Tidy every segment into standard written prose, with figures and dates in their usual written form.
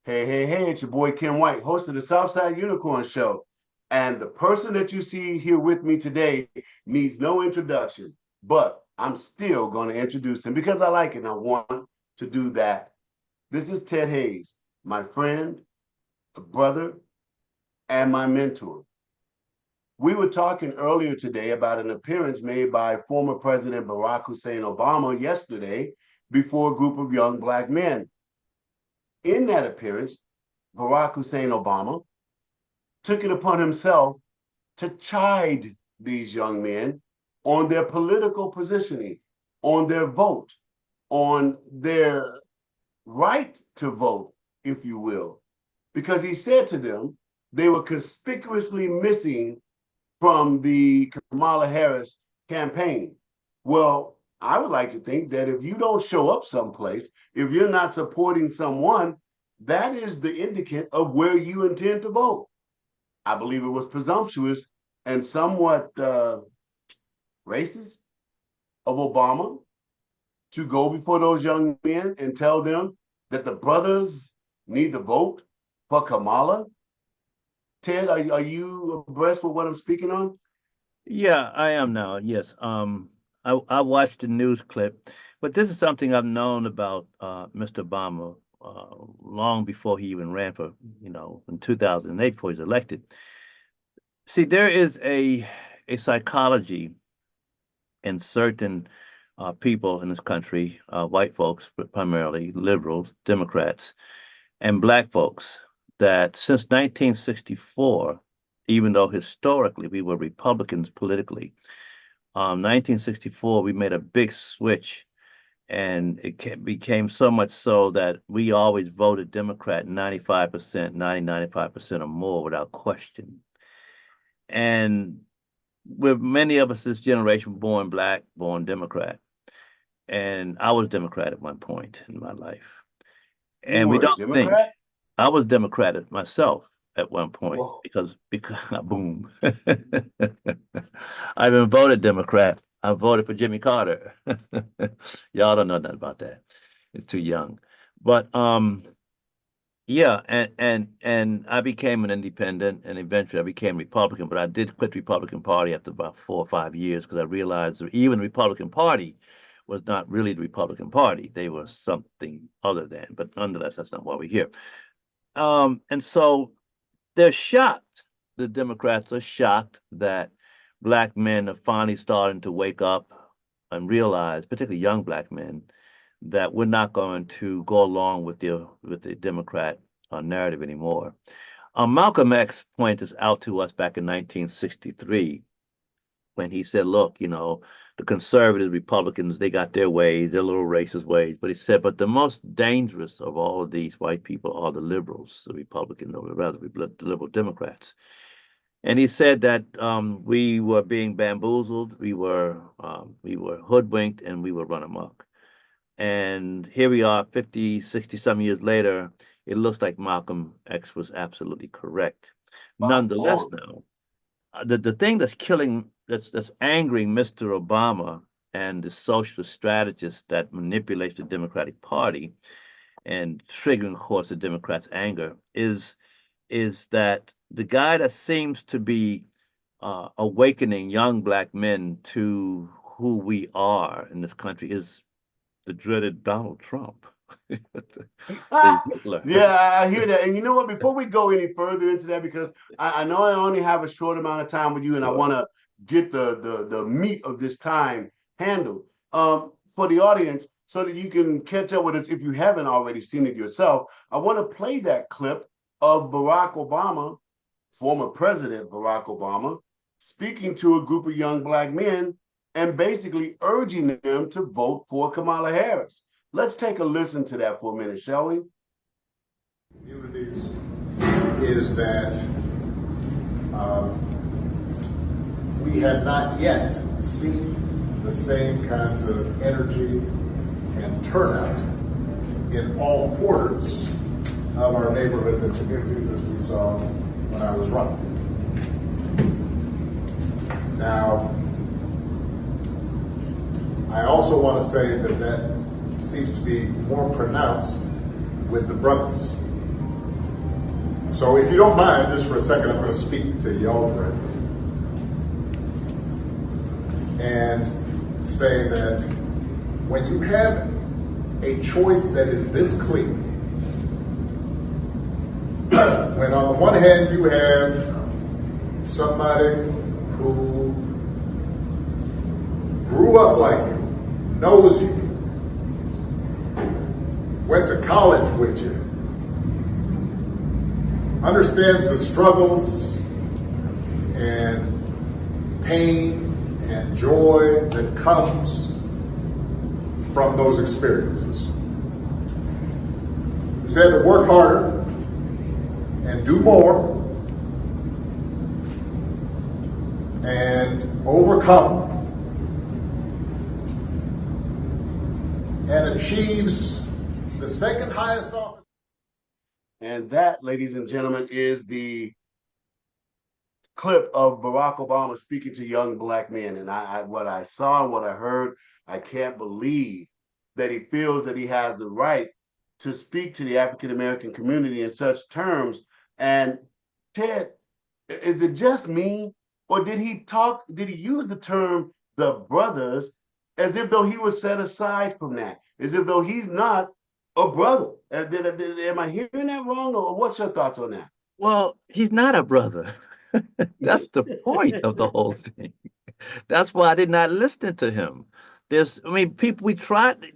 Hey, hey, hey, it's your boy Ken White, host of the Southside Unicorn Show. And the person that you see here with me today needs no introduction, but I'm still going to introduce him because I like it and I want to do that. This is Ted Hayes, my friend, a brother, and my mentor. We were talking earlier today about an appearance made by former President Barack Hussein Obama yesterday before a group of young black men. In that appearance, Barack Hussein Obama took it upon himself to chide these young men on their political positioning, on their vote, on their right to vote, if you will. Because he said to them they were conspicuously missing from the Kamala Harris campaign. Well, I would like to think that if you don't show up someplace, if you're not supporting someone, that is the indicate of where you intend to vote. I believe it was presumptuous and somewhat racist of Obama to go before those young men and tell them that the brothers need to vote for Kamala. Ted, are you abreast with what I'm speaking on? Yeah, I am now. Yes. I watched the news clip, but this is something I've known about Mr. Obama long before he even ran for, in 2008 before he was elected. See, there is a psychology in certain people in this country, white folks, but primarily liberals, Democrats, and black folks, that since 1964, even though historically we were Republicans politically, 1964, we made a big switch, and became so much so that we always voted Democrat 95%, 95% or more without question. And with many of us this generation born black, born Democrat, and I was Democrat at one point in my life. You And we were a don't think Democrat? I was Democrat myself at one point Whoa. because boom. I've been voted Democrat. I voted for Jimmy Carter. Y'all don't know nothing about that. It's too young. But yeah, and I became an independent, and eventually I became Republican, but I did quit the Republican Party after about 4 or 5 years because I realized that even the Republican Party was not really the Republican Party. They were something other than, but nonetheless, that's not why we're here. And so they're shocked. The Democrats are shocked that black men are finally starting to wake up and realize, particularly young black men, that we're not going to go along with the Democrat narrative anymore. Malcolm X pointed this out to us back in 1963 when he said, "Look, the conservative Republicans, they got their ways, their little racist ways." But he said, "But the most dangerous of all of these white people are the liberals, the Republicans, or rather the liberal Democrats." And he said that we were being bamboozled, we were hoodwinked, and we were run amok. And here we are 50, 60 some years later. It looks like Malcolm X was absolutely correct. Spot Nonetheless, on. now, the thing that's angering Mr. Obama and the socialist strategist that manipulates the Democratic Party and triggering, of course, the Democrats' anger is that the guy that seems to be awakening young black men to who we are in this country is the dreaded Donald Trump, the Hitler. Yeah, I hear that. And you know what? Before we go any further into that, because I know I only have a short amount of time with you, and I Sure. want to get the meat of this time handled for the audience so that you can catch up with us if you haven't already seen it yourself. I want to play that clip of Barack Obama, former President Barack Obama, speaking to a group of young black men and basically urging them to vote for Kamala Harris. Let's take a listen to that for a minute, shall we? Communities is that um, we have not yet seen the same kinds of energy and turnout in all quarters of our neighborhoods and communities as we saw when I was running. Now, I also want to say that seems to be more pronounced with the brothers. So if you don't mind, just for a second, I'm going to speak to y'all directly and say that when you have a choice that is this clear, when on the one hand you have somebody who grew up like you, knows you, went to college with you, understands the struggles and pain and joy that comes from those experiences. He's had to work harder and do more and overcome and achieves the second highest office. And that, ladies and gentlemen, is the clip of Barack Obama speaking to young black men. And what I saw and what I heard, I can't believe that he feels that he has the right to speak to the African American community in such terms. And Ted, is it just me, or did he use the term the brothers as if though he was set aside from that, as if though he's not a brother? Am I hearing that wrong, or what's your thoughts on that? Well, he's not a brother. That's the point of the whole thing. That's why I did not listen to him. I mean,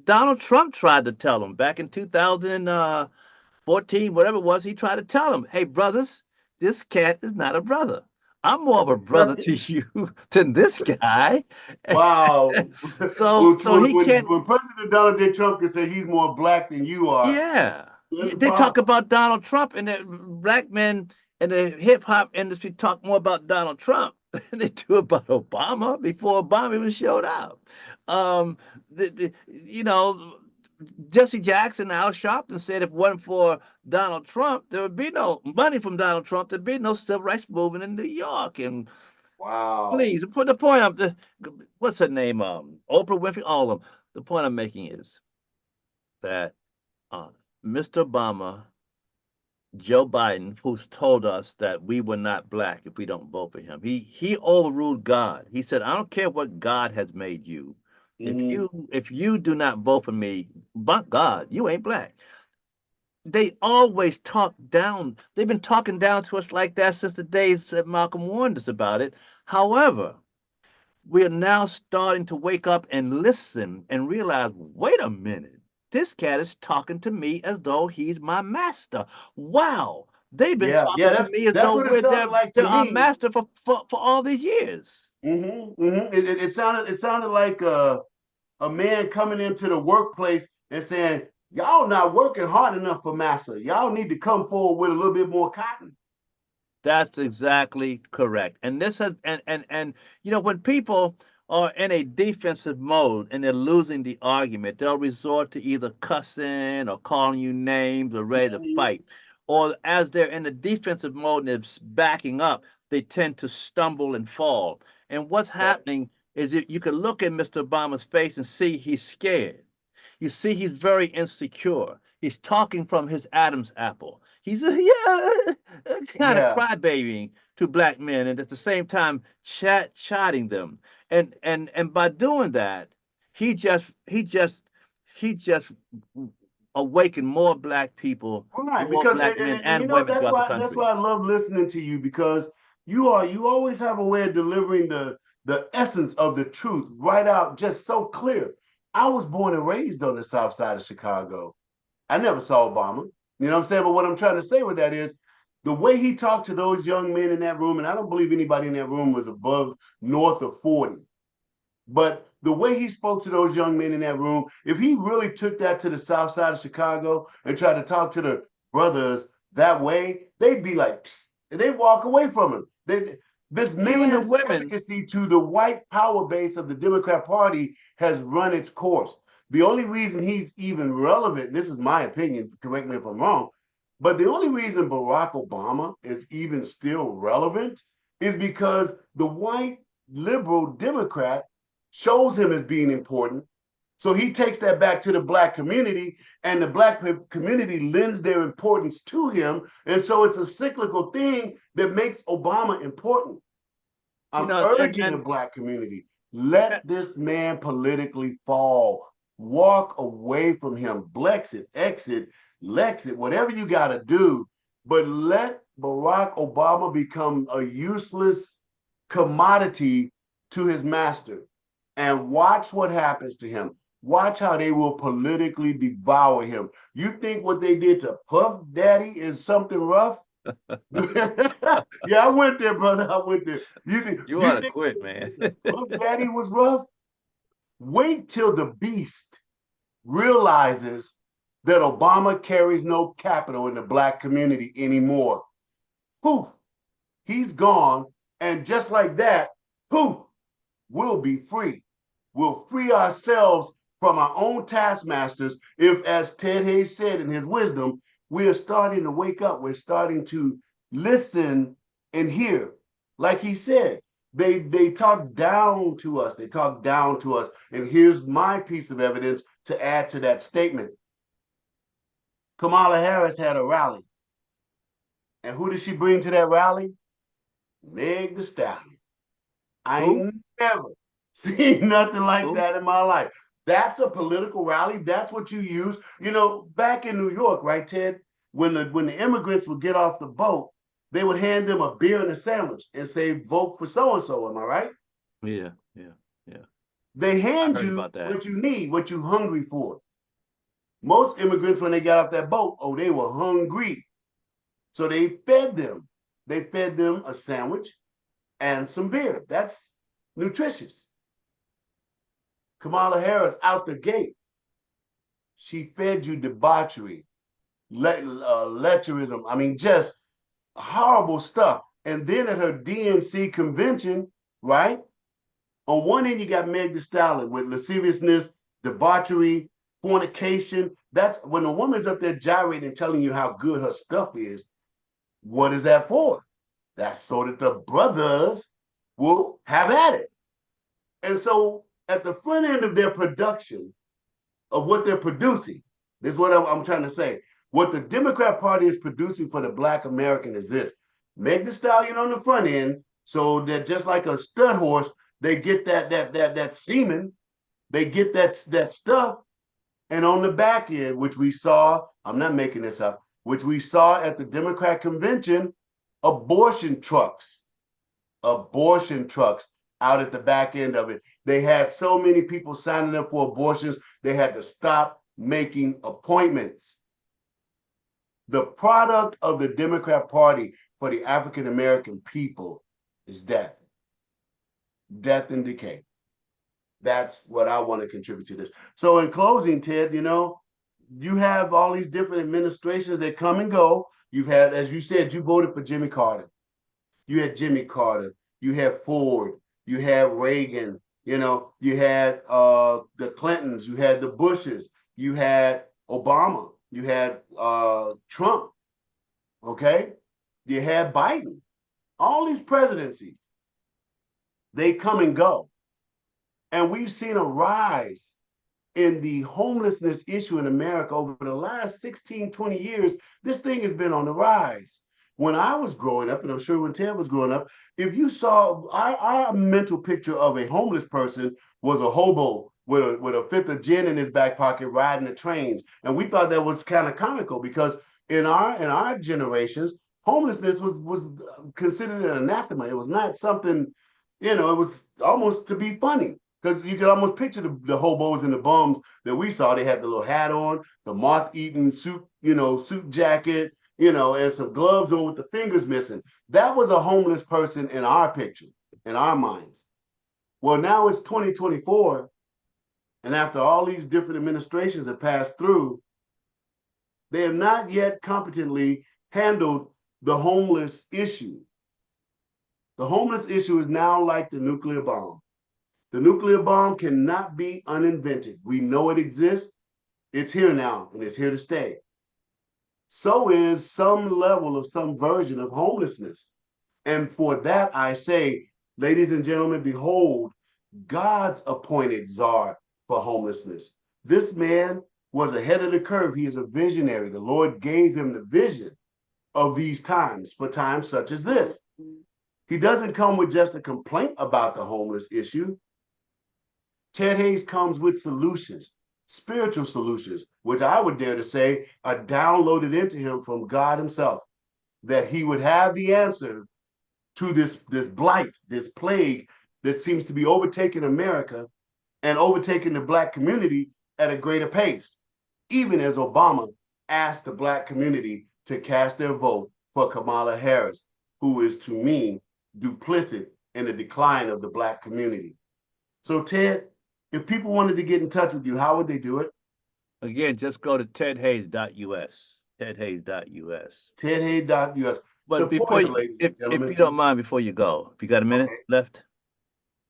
Donald Trump tried to tell him back in 2014, whatever it was, he tried to tell him, hey, brothers, this cat is not a brother. I'm more of a brother to you than this guy. Wow. So he can't. When President Donald J. Trump can say he's more black than you are, Yeah. that's a They talk problem. about Donald Trump, and the black men in the hip hop industry talk more about Donald Trump than they do about Obama before Obama even showed up. Um, you know, Jesse Jackson, Al Sharpton said if it wasn't for Donald Trump, there would be no money from Donald Trump. There'd be no civil rights movement in New York. And Wow. please put the point up. What's her name? Oprah Winfrey. All of them. The point I'm making is that Mr. Obama, Joe Biden, who's told us that we were not black if we don't vote for him. He overruled God. He said, I don't care what God has made you. Mhm. If you do not vote for me, but God, you ain't black. They always talk down. They've been talking down to us like that since the days that Malcolm warned us about it. However, we are now starting to wake up and listen and realize, wait a minute, this cat is talking to me as though he's my master. Wow, they've been Yeah, talking to that's me as that's though what it sounded like they're to our me. master for all these years. It sounded like a man coming into the workplace and saying, "Y'all not working hard enough for massa. Y'all need to come forward with a little bit more cotton." That's exactly correct. And this has and when people are in a defensive mode and they're losing the argument, they'll resort to either cussing or calling you names or ready to Mhm. fight. Or as they're in the defensive mode and they're backing up, they tend to stumble and fall. And what's Right. happening is that you can look at Mr. Obama's face and see he's scared. You see, he's very insecure. He's talking from his Adam's apple. He's kind of Yeah. crybabying to black men, and at the same time chiding them. And by doing that, he just he just he just awakened more black people, Right, more because black men and you and know women throughout the that's country. why I love listening to you, because you always have a way of delivering the essence of the truth right out, just so clear. I was born and raised on the south side of Chicago. I never saw Obama. You know what I'm saying? But what I'm trying to say with that is the way he talked to those young men in that room, and I don't believe anybody in that room was above north of 40. But the way he spoke to those young men in that room, if he really took that to the south side of Chicago and tried to talk to the brothers that way, they'd be like, psst, and they walk away from him. This Even the man's women. efficacy to the white power base of the Democrat Party has run its course. The only reason he's even relevant, and this is my opinion, correct me if I'm wrong, but the only reason Barack Obama is even still relevant is because the white liberal Democrat shows him as being important, So he takes that back to the black community, and the black community lends their importance to him. And so it's a cyclical thing that makes Obama important. You I'm know, urging the black community, let this man politically fall. Walk away from him. Blexit, exit, Lexit, whatever you got to do. But let Barack Obama become a useless commodity to his master. And watch what happens to him. Watch how they will politically devour him. You think what they did to Puff Daddy is something rough? Yeah, I went there, brother. I went there. you You ought to think quit, man. Puff Daddy was rough? Wait till the beast realizes that Obama carries no capital in the black community anymore. Poof, he's gone. And just like that, poof, we'll be free. We'll free ourselves from our own taskmasters if, as Ted Hayes said in his wisdom, we are starting to wake up. We're starting to listen and hear. Like he said, they talk down to us. They talk down to us. And here's my piece of evidence to add to that statement. Kamala Harris had a rally. And who did she bring to that rally? Meg the Stallion. I Who? ain't never seen nothing like Who? that in my life. That's a political rally. That's what you use. You know, back in New York, right, Ted? When the immigrants would get off the boat, they would hand them a beer and a sandwich and say, vote for so-and-so. Am I right? Yeah, yeah, yeah. They I hand heard you about that. what you need, what you're hungry for. Most immigrants, when they got off that boat, oh, they were hungry. So they fed them. They fed them a sandwich and some beer. That's nutritious. Kamala Harris out the gate, she fed you debauchery, lecherism. I mean, just horrible stuff. And then at her DNC convention, right? On one end, you got Meg Thee Stallion with lasciviousness, debauchery, fornication. That's when a woman's up there gyrating and telling you how good her stuff is. What is that for? That's so that the brothers will have at it. And so at the front end of their production, of what they're producing, this is what I'm trying to say. What the Democrat Party is producing for the Black American is this. Meg the Stallion on the front end, so that just like a stud horse, they get that semen, they get that stuff, and on the back end, which we saw, I'm not making this up, which we saw at the Democrat convention, abortion trucks out at the back end of it. They had so many people signing up for abortions, they had to stop making appointments. The product of the Democrat Party for the African American people is death and decay. That's what I want to contribute to this. So in closing, Ted, you have all these different administrations that come and go. You've had, as you said, you voted for Jimmy Carter. You had Jimmy Carter. You had Ford. You had Reagan. You had the Clintons. You had the Bushes. You had Obama. You had Trump. Okay? You had Biden. All these presidencies, they come and go. And we've seen a rise in the homelessness issue in America over the last 16, 20 years. This thing has been on the rise. When I was growing up, and I'm sure when Ted was growing up, if you saw our mental picture of a homeless person was a hobo with a fifth of gin in his back pocket riding the trains. And we thought that was kind of comical because in our generations, homelessness was considered an anathema. It was not something, it was almost to be funny. Because you could almost picture the hobos and the bums that we saw. They had the little hat on, the moth-eaten suit, suit jacket, and some gloves on with the fingers missing. That was a homeless person in our picture, in our minds. Well, now it's 2024, and after all these different administrations have passed through, they have not yet competently handled the homeless issue. The homeless issue is now like the nuclear bomb. The nuclear bomb cannot be uninvented. We know it exists. It's here now, and it's here to stay. So is some level of some version of homelessness. And for that, I say, ladies and gentlemen, behold, God's appointed czar for homelessness. This man was ahead of the curve. He is a visionary. The Lord gave him the vision of these times, for times such as this. He doesn't come with just a complaint about the homeless issue. Ted Hayes comes with solutions, spiritual solutions, which I would dare to say are downloaded into him from God himself, that he would have the answer to this blight, this plague that seems to be overtaking America and overtaking the Black community at a greater pace, even as Obama asked the Black community to cast their vote for Kamala Harris, who is, to me, duplicit in the decline of the Black community. So, Ted, if people wanted to get in touch with you, how would they do it? Again, just go to tedhayes.us. Tedhayes.us. Tedhayes.us. But Support it, ladies and if gentlemen. you don't mind, before you go, if you got a minute Okay. left,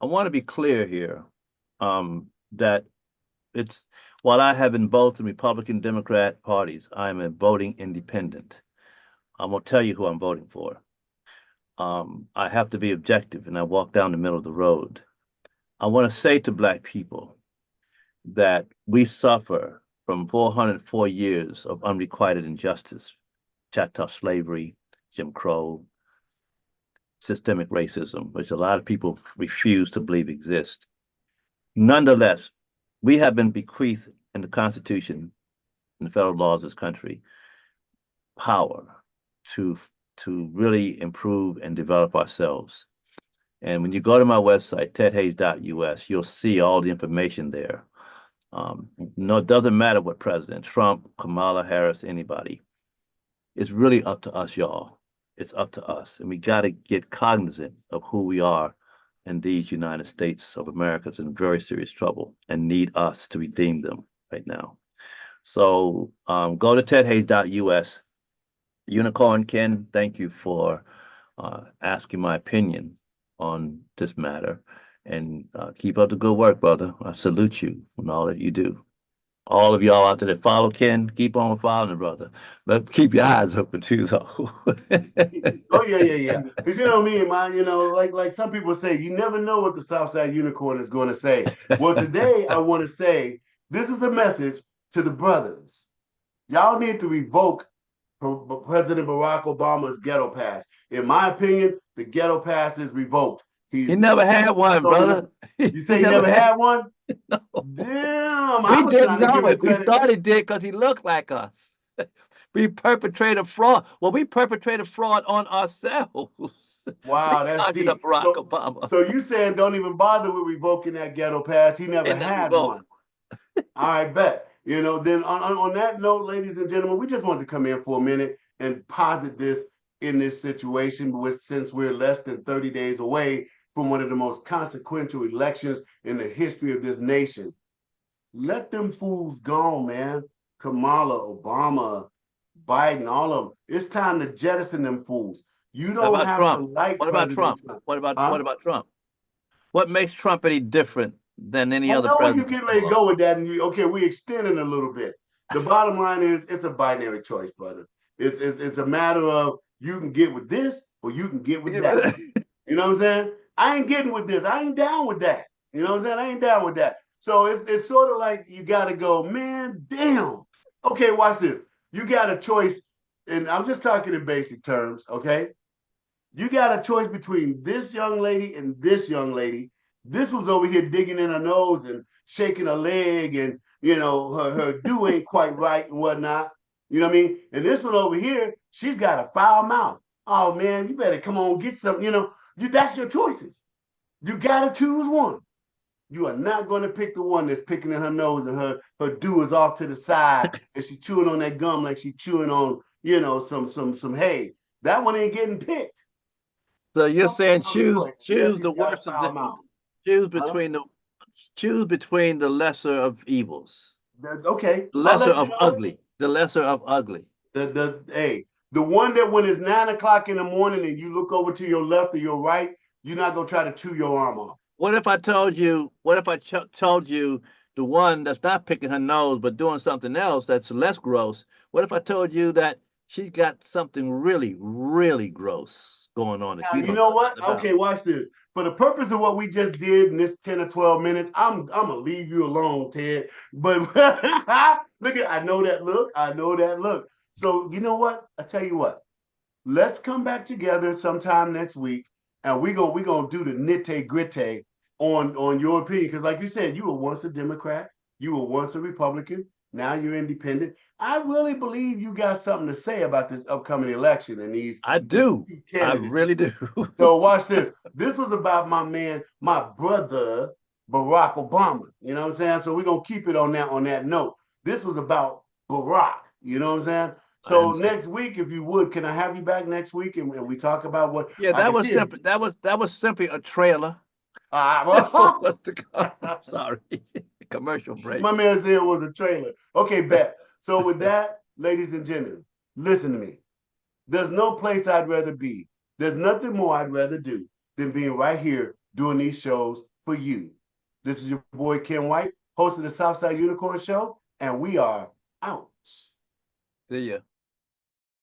I want to be clear here, that it's while I have in both the Republican Democrat parties, I am a voting independent. I'm gonna tell you who I'm voting for. I have to be objective, and I walk down the middle of the road. I want to say to Black people that we suffer from 404 years of unrequited injustice, Choctaw slavery, Jim Crow, systemic racism, which a lot of people refuse to believe exist. Nonetheless, we have been bequeathed in the Constitution and the federal laws of this country power to really improve and develop ourselves. And when you go to my website, tedhayes.us, you'll see all the information there. No, it doesn't matter what president, Trump, Kamala Harris, anybody. It's really up to us, y'all. It's up to us. And we got to get cognizant of who we are in these United States of America is in very serious trouble and need us to redeem them right now. So go to tedhayes.us. Unicorn Ken, thank you for asking my opinion on this matter. And keep up the good work, brother. I salute you on all that you do. All of y'all out there that follow Ken, keep on following the brother. But keep your eyes open too, though. Oh yeah. Because you know me, man. Like some people say, you never know what the Southside Unicorn is going to say. Well, today I want to say this is a message to the brothers. Y'all need to revoke President Barack Obama's ghetto pass. In my opinion, the ghetto pass is revoked. He never had one, brother. You say he never had one? No. Damn, We I was didn't trying to know give him it. We credit. thought he did because he looked like us. We perpetrated fraud. Well, we perpetrated fraud on ourselves. Wow, We that's conjured deep. up Barack Obama. So you saying don't even bother with revoking that ghetto pass? He never had one. All right, bet. Then on that note, ladies and gentlemen, we just wanted to come in for a minute and posit this in this situation, since we're less than 30 days away from one of the most consequential elections in the history of this nation. Let them fools go, man. Kamala, Obama, Biden, all of them. It's time to jettison them fools. You How don't about have to Trump? like What about President Trump? Trump. What Huh? about Trump? What makes Trump any different than any I other know where you president? get ready to go with that, and we extending a little bit. The bottom line is it's a binary choice, brother. It's a matter of you can get with this or you can get with that. You know what I'm saying? I ain't getting with this. I ain't down with that. You know what I'm saying? I ain't down with that. So it's sort of like you got to go, man, damn. Okay, watch this. You got a choice, and I'm just talking in basic terms, okay? You got a choice between this young lady and this young lady. This was over here digging in her nose and shaking her leg, and her do ain't quite right and whatnot. You know what I mean? And this one over here, she's got a foul mouth. Oh man, you better come on, get some. That's your choices. You gotta choose one. You are not going to pick the one that's picking in her nose and her do is off to the side and she chewing on that gum like she chewing on some hay. That one ain't getting picked. So you're saying Choice. Yeah, choose she's the got a worst of foul the mouth. choose Huh? between the lesser of evils. Okay, The I'll lesser let you of know it. ugly. The lesser of ugly. The one that when it's 9 o'clock in the morning and you look over to your left or your right, you're not gonna try to chew your arm off. What if I told you? What if I told you the one that's not picking her nose but doing something else that's less gross? What if I told you that she's got something really, really gross going on. If Now, you you don't know know what? nothing about. Okay, watch this. For the purpose of what we just did in this 10 or 12 minutes, I'm gonna leave you alone, Ted. But look at, I know that look. I know that look. So you know what? I tell you what. Let's come back together sometime next week, and we gonna do the nitty gritty on your opinion. Because like you said, you were once a Democrat, you were once a Republican, now you're independent. I really believe you got something to say about this upcoming election and these I do. two I candidates. really do. So watch this. This was about my man, my brother, Barack Obama. You know what I'm saying? So we're gonna keep it on that note. This was about Barack. You know what I'm saying? I So understand. next week, if you would, can I have you back next week and we talk about what Yeah, I that can was see? simply that was simply a trailer. Well, What's the sorry commercial break? my man said it was a trailer. Okay, bet. So with that, ladies and gentlemen, listen to me. There's no place I'd rather be. There's nothing more I'd rather do than being right here doing these shows for you. This is your boy Ken White, host of the Southside Unicorn Show, and we are out. See ya.